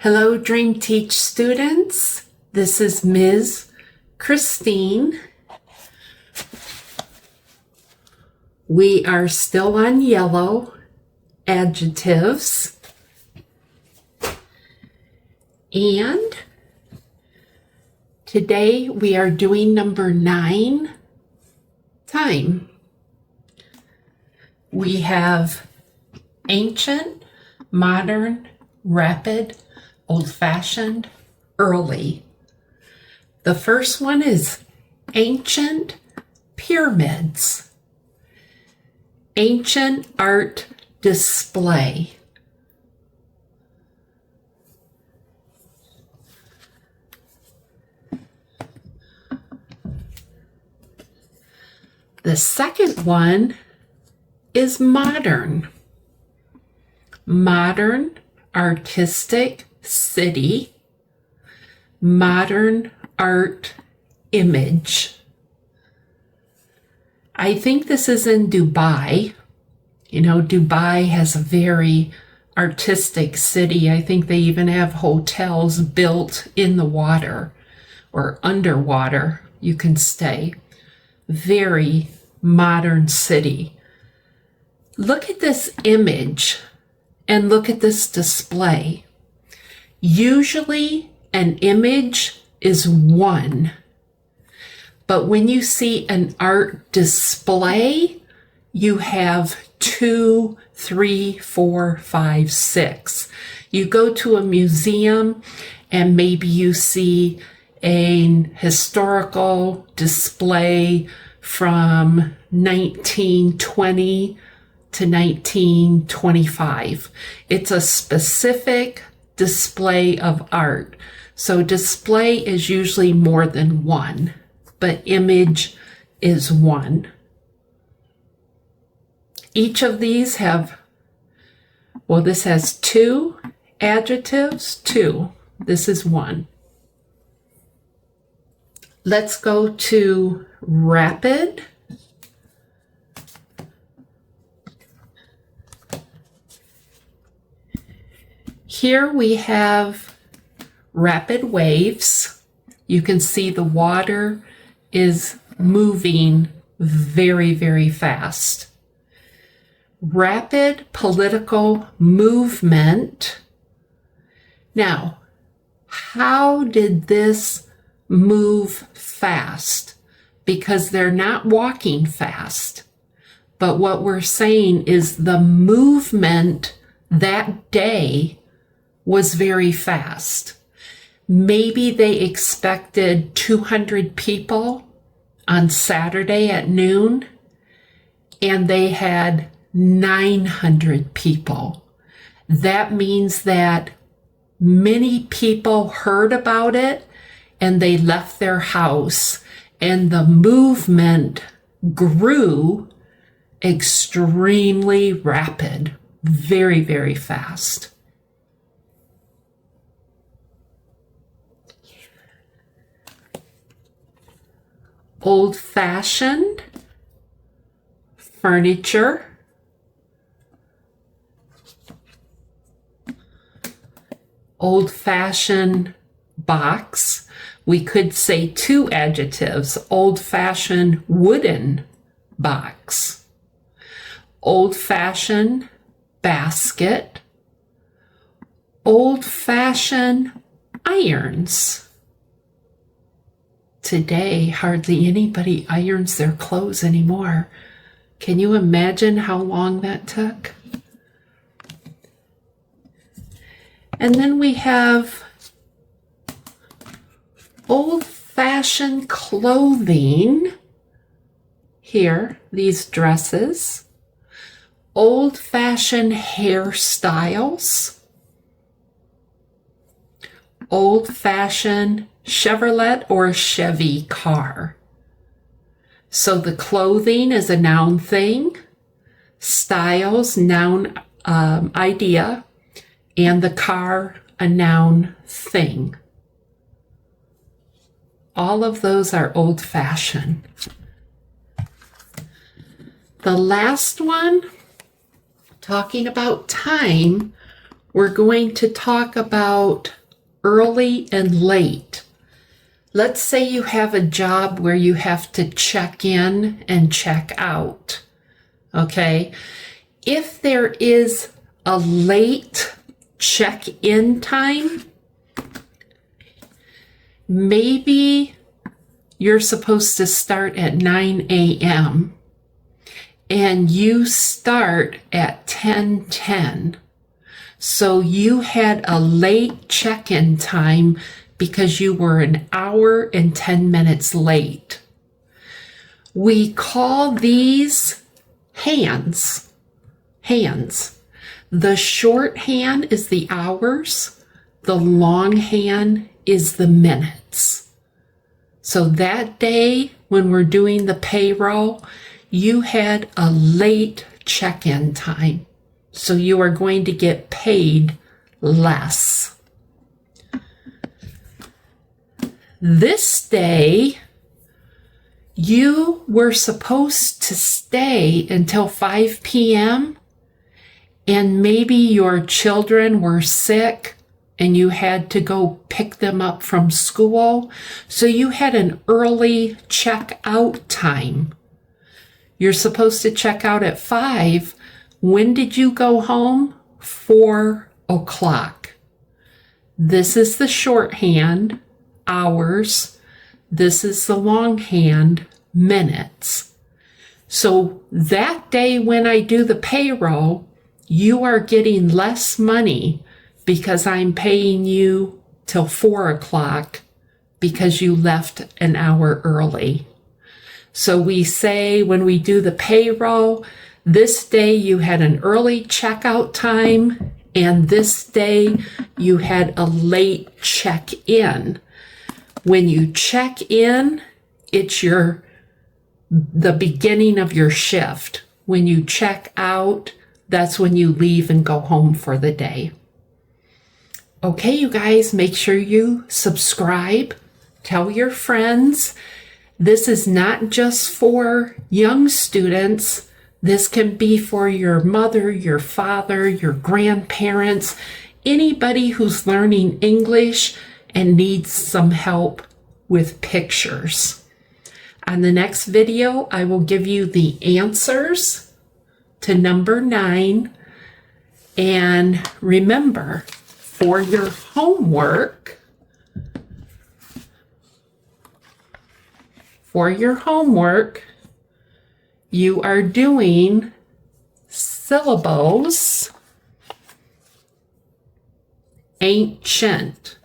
Hello, Dream Teach students. This is Ms. Christine. We are still on yellow adjectives. And today we are doing number 9, time. We have ancient, modern, rapid, old-fashioned, early. The first one is ancient pyramids. Ancient art display. The second one is modern. Modern artistic city. Modern art image. I think this is in Dubai. You know, Dubai has a very artistic city. I think they even have hotels built in the water or underwater. You can stay. Very modern city. Look at this image and look at this display. Usually an image is one, but when you see an art display, you have 2, 3, 4, 5, 6. You go to a museum and maybe you see an historical display from 1920 to 1925. It's a specific display of art. So display is usually more than one, but image is one. Each of these have, well, this has 2 adjectives, 2. This is 1. Let's go to rapid. Here we have rapid waves. You can see the water is moving very, very fast. Rapid political movement. Now, how did this move fast? Because they're not walking fast. But what we're saying is the movement that day was very fast. Maybe they expected 200 people on Saturday at noon, and they had 900 people. That means that many people heard about it and they left their house, and the movement grew extremely rapid, very, very fast. Old-fashioned furniture. Old-fashioned box. We could say 2 adjectives. Old-fashioned wooden box. Old-fashioned basket. Old-fashioned irons. Today, hardly anybody irons their clothes anymore. Can you imagine how long that took? And then we have old-fashioned clothing. Here, these dresses. Old-fashioned hairstyles. Old-fashioned Chevrolet or Chevy car. So the clothing is a noun thing, styles, noun idea, and the car, a noun thing. All of those are old-fashioned. The last one, talking about time, we're going to talk about early and late. Let's say you have a job where you have to check in and check out. Okay? If there is a late check-in time, maybe you're supposed to start at 9 a.m. and you start at 10:10. So you had a late check-in time because you were an hour and 10 minutes late. We call these hands. The shorthand is the hours. The longhand is the minutes. So that day when we're doing the payroll, you had a late check-in time. So you are going to get paid less. This day, you were supposed to stay until 5 p.m. and maybe your children were sick and you had to go pick them up from school. So you had an early check-out time. You're supposed to check out at 5. When did you go home? 4 o'clock. This is the shorthand, hours. This is the longhand, minutes. So that day when I do the payroll, you are getting less money because I'm paying you till 4 o'clock because you left an hour early. So we say when we do the payroll, this day you had an early checkout time, and this day you had a late check-in. When you check in, it's the beginning of your shift. When you check out, that's when you leave and go home for the day. Okay, you guys, make sure you subscribe. Tell your friends. This is not just for young students. This can be for your mother, your father, your grandparents, anybody who's learning English and needs some help with pictures. On the next video, I will give you the answers to number 9. And remember, for your homework, you are doing syllables, ancient,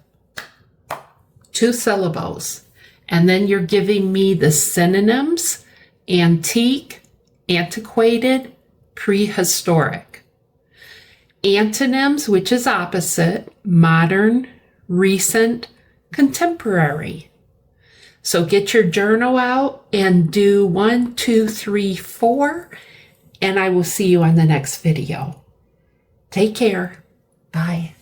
2 syllables. And then you're giving me the synonyms, antique, antiquated, prehistoric. Antonyms, which is opposite, modern, recent, contemporary. So get your journal out and do 1, 2, 3, 4, and I will see you on the next video. Take care. Bye.